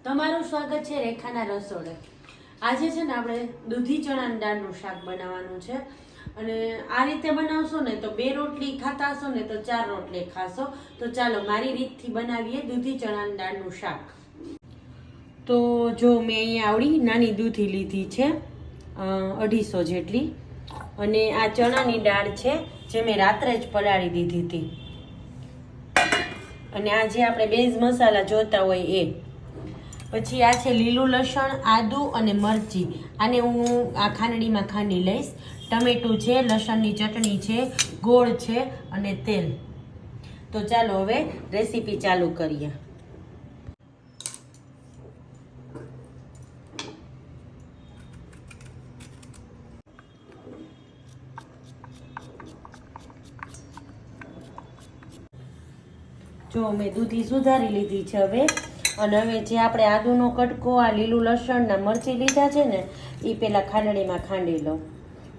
તમારું સ્વાગત છે રેખાના રસોડે। આજે છે ને આપણે દૂધી ચણાની દાળનું શાક બનાવવાનું છે અને આ રીતે બનાવશો ને તો 2 રોટલી ખાતા હશો ને તો 4 રોટલી ખાશો। તો ચાલો મારી રીતથી બનાવીએ દૂધી ચણાની દાળનું શાક। તો જો મેં અહીંયા આવડી નાની દૂધી લીધી છે 250 જેટલી અને આ ચણાની દાળ છે જે મેં રાત્રે જ પલાળી દીધી હતી અને આ જે આપણે બેઝ મસાલા જોતા હોય એ। પછી આ છે લીલું લસણ, આદુ અને મરચી। આને હું આ ખાંડણીમાં ખાંડી લઈશ। ટમેટું છે, લસણની ચટણી છે, ગોળ છે અને તેલ। તો ચાલો હવે રેસીપી ચાલુ કરીએ। જો મેં દૂધી સુધારી લીધી છે હવે અને હવે જે આપણે આદુનો કટકો, આ લીલું લસણ ને મરચી લીધા છે ને એ પહેલાં ખાંડણીમાં ખાંડી લઉં।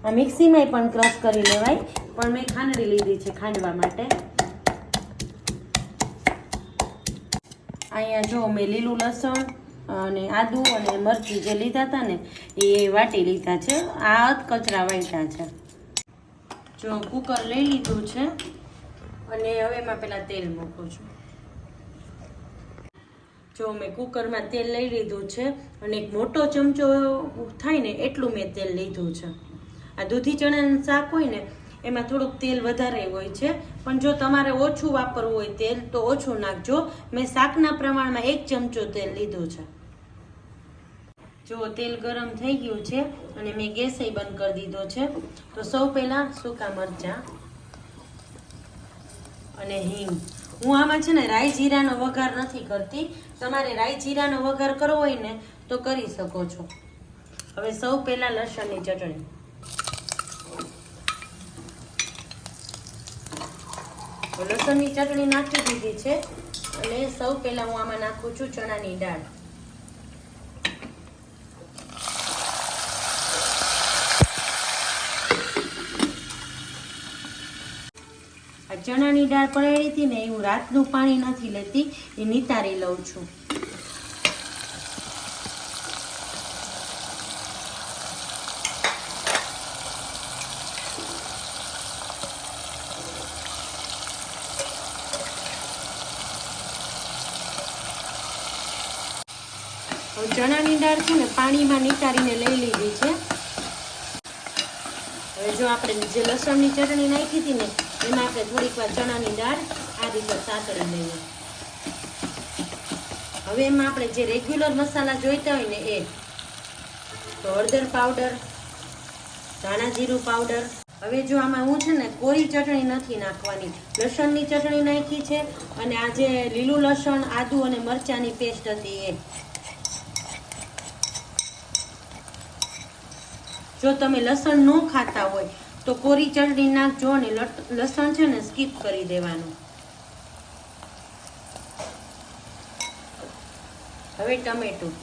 આ મિક્સીમાં પણ ક્રશ કરી લેવાય પણ મેં ખાંડણી લીધી છે ખાંડવા માટે। અહીંયા જો મેં લીલું લસણ અને આદુ અને મરચી જે લીધા હતા ને એ વાટી લીધા છે। આ કચરા વાટ્યા છે। જો કુકર લઈ લીધું છે અને હવે એમાં પહેલાં તેલ મૂકું છું। જો મેં કુકરમાં તેલ લઈ લીધું છે અને એક મોટો ચમચો થાય ને એટલું મેં તેલ લીધું છે। આ દૂધી ચણાનું શાક હોય ને એમાં થોડુંક તેલ વધારે હોય છે પણ જો તમારે ઓછું વાપરવું હોય તેલ તો ઓછું નાખજો। મેં શાકના પ્રમાણમાં 1 ચમચો તેલ લીધું છે। જો તેલ ગરમ થઈ ગયું છે અને મેં ગેસય બંધ કરી દીધો છે। તો સૌ પહેલાં સૂકા મરચાં અને હિંગ। હું આમાં છે ને રાઈ જીરાનો વઘાર નથી કરતી, તમારે રાઈ જીરાનો વઘાર કરવો હોય ને તો કરી શકો છો। હવે સૌ પહેલાં લસણની ચટણી, લસણની ચટણી નાખી દીધી છે અને સૌ પહેલાં હું આમાં નાખું છું ચણાની દાળ। ચણાની દાળ પલાળી હતી ને હું રાતનું પાણી નથી લેતી, એ નિતારી લઉં છું। ચણાની દાળ છે ને પાણીમાં નિતારીને લઈ લીધી છે। હવે જો આપણે જે લસણની ચટણી નાખી હતી ને એમાં આપણે થોડીક વાર ચણાની દાળ આ રીતે સાતળી લઈએ। હવે એમાં આપણે જે રેગ્યુલર મસાલા જોઈતા હોય ને એ તો હળદર પાવડર, ધાણા જીરું પાવડર। હવે જો આમાં હું છે ને કોરી ચટણી નથી નાખવાની, લસણની ચટણી નાખી છે અને આ જે લીલું લસણ, આદુ અને મરચાંની પેસ્ટ હતી એ। જો તમે લસણ ન ખાતા હોય તો કોરી ચટણી નાખજો અને લસણ છે ને સ્કીપ કરી દેવાનું। હવે ટમેટું,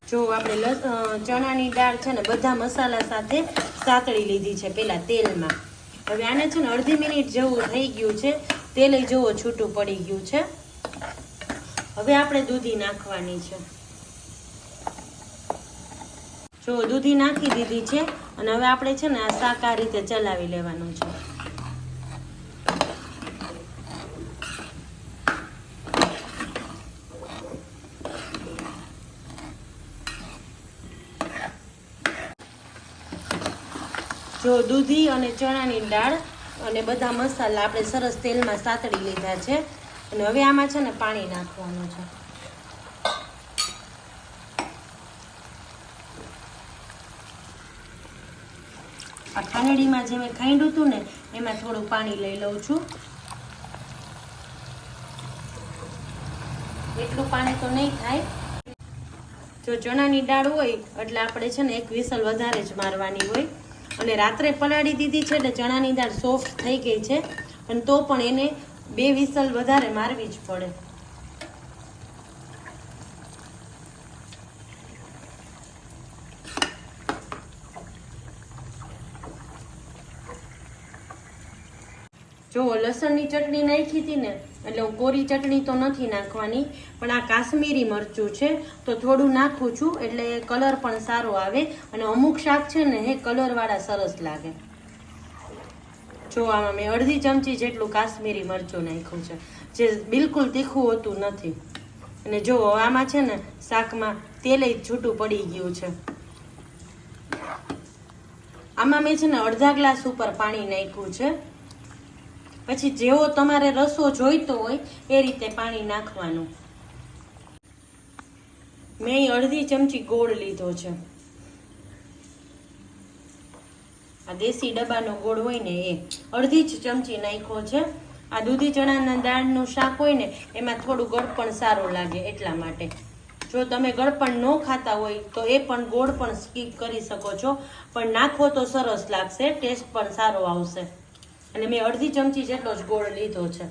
જો આપણે ચણાની દાળ છે ને બધા મસાલા સાથે સાતળી લીધી છે પહેલા તેલમાં। હવે આને છે ને અડધી મિનિટ જેવું થઈ ગયું છે, તેલ જેવો છૂટું પડી ગયું છે। હવે આપણે દૂધી નાખવાની છે। જો દૂધી નાખી દીધી છે અને હવે આપણે છે ને આ શાક આ રીતે ચલાવી લેવાનું છે। જો દૂધી અને ચણાની દાળ અને બધા મસાલા આપણે સરસ તેલમાં સાતળી લીધા છે અને હવે આમાં છે ને પાણી નાખવાનું છે। આ ખાંડણીમાં જે મેં ખાંડ્યું હતું ને એમાં થોડું પાણી લઈ લઉં છું। એટલું પાણી તો નહીં થાય। જો ચણાની દાળ હોય એટલે આપણે છે ને 1 વિસલ વધારે જ મારવાની હોય અને રાત્રે પલાળી દીધી છે એટલે ચણાની દાળ સોફ્ટ થઈ ગઈ છે અને તો પણ એને 2 વિસલ વધારે મારવી જ પડે। જો લસણની ચટણી નાખી હતી ને એટલે હું કોરી ચટણી તો નથી નાખવાની, પણ આ કાશ્મીરી મરચું છે તો થોડું નાખું છું એટલે કલર પણ સારો આવે અને અમુક શાક છે ને એ કલરવાળા સરસ લાગે. જો આમાં મેં અડધી ચમચી જેટલું કાશ્મીરી મરચું નાખ્યું છે, જે બિલકુલ તીખું હોતું નથી. અને જો આમાં છે ને શાકમાં તેલ છૂટું પડી ગયું છે. આમાં મેં છે ને અડધા ગ્લાસ ઉપર પાણી નાખ્યું છે. પછી જેવો તમારે રસો જોઈતો હોય એ રીતે પાણી નાખવાનું. મેં અડધી ચમચી ગોળ લીધો છે. આ દેશી ડબ્બાનો ગોળ હોય ને એ અડધી જ ચમચી નાખ્યો છે. આ દૂધી ચણાના દાળનું શાક હોય ને એમાં થોડું ગળપણ સારું લાગે એટલા માટે. જો તમે ગળપણ ન ખાતા હોય તો એ પણ ગોળ પણ સ્કીપ કરી શકો છો, પણ નાખો તો સરસ લાગશે, ટેસ્ટ પણ સારો આવશે. અને મેં અડધી ચમચી જેટલો જ ગોળ લીધો છે.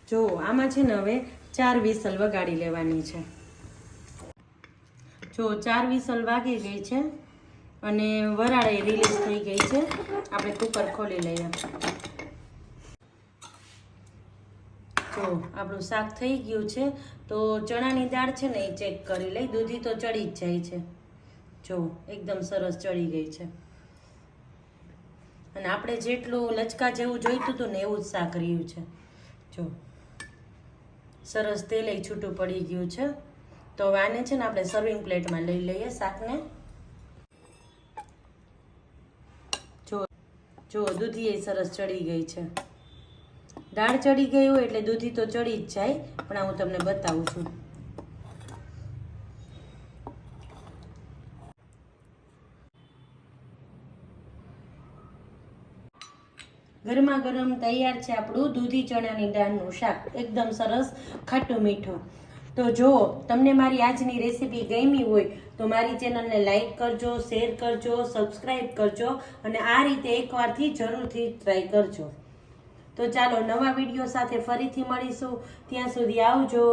જો આમાં છે ને હવે 4 વિસલ વગાડી લેવાની છે. જો 4 વિસલ વાગી ગઈ છે અને વરાળ રિલીઝ થઈ ગઈ છે. આપણે કુકર ખોલી લઈએ. જો આપણું શાક થઈ ગયું છે તો ચણાની દાળ છે ને એ ચેક કરી લઈ. દૂધી તો ચડી જ જાય છે. જો એકદમ સરસ ચડી ગઈ છે અને આપણે જેટલું લચકા જેવું જોઈતું હતું ને એવું જ શાક રહ્યું છે. જો સરસ તેલ છૂટું પડી ગયું છે. તો હવે આને છે ને આપણે સર્વિંગ પ્લેટમાં લઈ લઈએ શાકને. જો દૂધી એ સરસ ચડી ગઈ છે. દાળ ચડી ગઈ હોય એટલે દૂધી તો ચડી જ જાય, પણ આ હું તમને બતાવું છું. ગરમા ગરમ તૈયાર છે આપણું દૂધી ચણાની દાળનું શાક, એકદમ સરસ ખાટું મીઠું. તો જો તમને મારી આજની રેસીપી ગમી હોય તો મારી ચેનલને લાઈક કરજો, શેર કરજો, સબસ્ક્રાઈબ કરજો અને આ રીતે એકવારથી જરૂરથી ટ્રાય કરજો. તો ચાલો નવા વિડીયો સાથે ફરીથી મળીશું. ત્યાં સુધી આવજો.